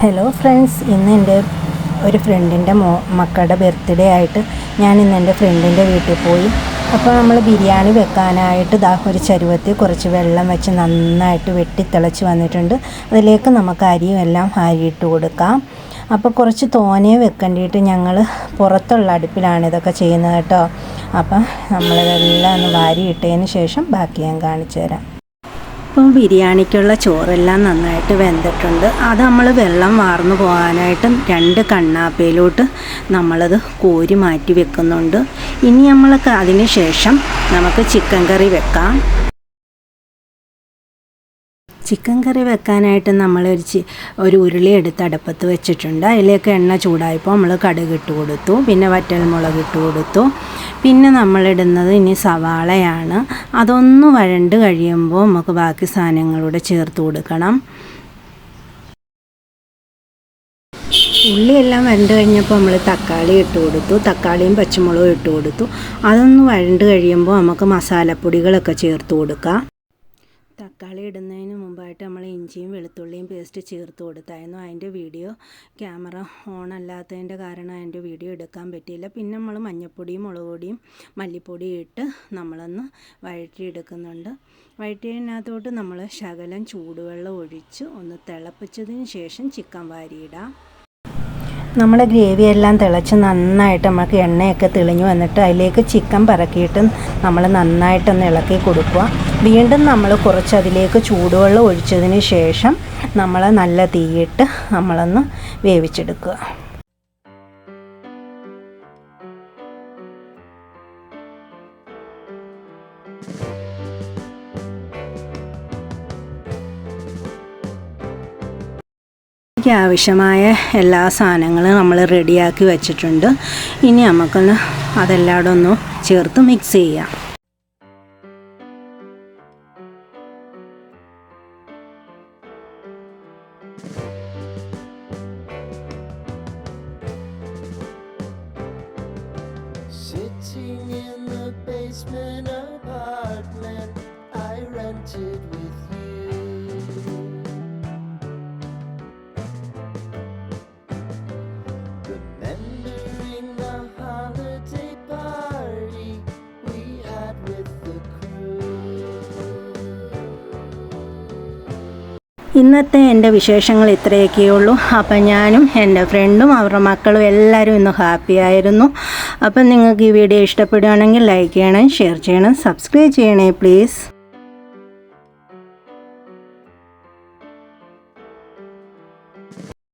Hello friends, ഇന്ന് എൻ്റെ ഒരു ഫ്രണ്ടിൻ്റെ മക്കളുടെ ബർത്ത്ഡേ ആയിട്ട് ഞാൻ ഇന്ന് എൻ്റെ ഫ്രണ്ടിൻ്റെ വീട്ടിൽ പോയി. അപ്പോൾ നമ്മൾ ബിരിയാണി വെക്കാനായിട്ട് ഒരു ചരുവത്തിൽ കുറച്ച് വെള്ളം വെച്ച് നന്നായിട്ട് വെട്ടിത്തിളച്ച് വന്നിട്ടുണ്ട്. അതിലേക്ക് നമുക്ക് അരിയും എല്ലാം അരിയിട്ട് കൊടുക്കാം. അപ്പോൾ കുറച്ച് തോനെ വെക്കേണ്ടിയിട്ട് ഞങ്ങൾ പുറത്തുള്ള അടുപ്പിലാണ് ഇതൊക്കെ ചെയ്യുന്നത് കേട്ടോ. അപ്പം നമ്മളിതെല്ലാം ഒന്ന് വാരിയിട്ടതിന് ശേഷം ബാക്കി ഞാൻ കാണിച്ചു തരാം. ഇപ്പോൾ ബിരിയാണിക്കുള്ള ചോറെല്ലാം നന്നായിട്ട് വെന്തിട്ടുണ്ട്. അത് നമ്മൾ വെള്ളം വാർന്നു പോകാനായിട്ട് 2 കണ്ണാപ്പയിലോട്ട് നമ്മളത് കോരി മാറ്റി വെക്കുന്നുണ്ട്. ഇനി നമ്മൾക്ക് അതിന് ശേഷം നമുക്ക് ചിക്കൻ കറി വെക്കാം. ചിക്കൻ കറി വെക്കാനായിട്ട് നമ്മൾ ഒരു ഉരുളി എടുത്ത് അടുപ്പത്ത് വെച്ചിട്ടുണ്ട്. അതിലേക്ക് എണ്ണ ചൂടായപ്പോൾ നമ്മൾ കടുക് ഇട്ട് കൊടുത്തു, പിന്നെ വറ്റൽമുളക് ഇട്ട് കൊടുത്തു. പിന്നെ നമ്മളിടുന്നത് ഇനി സവാളയാണ്. അതൊന്ന് വഴണ്ട് കഴിയുമ്പോൾ നമുക്ക് ബാക്കി സാധനങ്ങളൂടെ ചേർത്ത് കൊടുക്കണം. ഉള്ളിയെല്ലാം വരണ്ട് കഴിഞ്ഞപ്പോൾ നമ്മൾ തക്കാളി ഇട്ട് കൊടുത്തു, തക്കാളിയും പച്ചമുളകും ഇട്ട് കൊടുത്തു. അതൊന്ന് വഴണ്ട് കഴിയുമ്പോൾ നമുക്ക് മസാലപ്പൊടികളൊക്കെ ചേർത്ത് കൊടുക്കാം. തക്കാളി ഇടുന്നതിന് മുമ്പായിട്ട് നമ്മൾ ഇഞ്ചിയും വെളുത്തുള്ളിയും പേസ്റ്റ് ചേർത്ത് കൊടുത്തായിരുന്നു. അതിൻ്റെ വീഡിയോ ക്യാമറ ഓൺ അല്ലാത്തതിൻ്റെ കാരണം അതിൻ്റെ വീഡിയോ എടുക്കാൻ പറ്റിയില്ല. പിന്നെ നമ്മൾ മഞ്ഞൾപ്പൊടിയും മുളക് പൊടിയും മല്ലിപ്പൊടിയും ഇട്ട് നമ്മളൊന്ന് വഴറ്റിയെടുക്കുന്നുണ്ട്. വഴറ്റിയതിനകത്തോട്ട് നമ്മൾ ശകലം ചൂടുവെള്ളം ഒഴിച്ച് ഒന്ന് തിളപ്പിച്ചതിന് ശേഷം ചിക്കൻ വാരിയിടാം. നമ്മുടെ ഗ്രേവി എല്ലാം തിളച്ച് നന്നായിട്ട് നമുക്ക് എണ്ണയൊക്കെ തെളിഞ്ഞു വന്നിട്ട് അതിലേക്ക് ചിക്കൻ പറക്കിയിട്ട് നമ്മൾ നന്നായിട്ടൊന്ന് ഇളക്കി കൊടുക്കുക. വീണ്ടും നമ്മൾ കുറച്ച് അതിലേക്ക് ചൂടുവെള്ളം ഒഴിച്ചതിന് ശേഷം നമ്മൾ നല്ല തീയിട്ട് നമ്മളൊന്ന് വേവിച്ചെടുക്കുക. ആവശ്യമായ എല്ലാ സാധനങ്ങളും നമ്മൾ റെഡിയാക്കി വെച്ചിട്ടുണ്ട്. ഇനി നമുക്കൊന്ന് അതെല്ലാവരും ഒന്ന് ചേർത്ത് മിക്സ് ചെയ്യാം. Sitting in the basement apartment I rented with you. Remembering the holiday party we had with the crew. ഇന്നത്തെ എൻ്റെ വിശേഷങ്ങൾ ഇത്രയൊക്കെയുള്ളൂ. അപ്പം ഞാനും എൻ്റെ ഫ്രണ്ടും അവരുടെ മക്കളും എല്ലാവരും ഇന്ന് ഹാപ്പി ആയിരുന്നു. അപ്പം നിങ്ങൾക്ക് ഈ വീഡിയോ ഇഷ്ടപ്പെടുകയാണെങ്കിൽ ലൈക്ക് ചെയ്യണം, ഷെയർ ചെയ്യണം, സബ്സ്ക്രൈബ് ചെയ്യണേ പ്ലീസ്.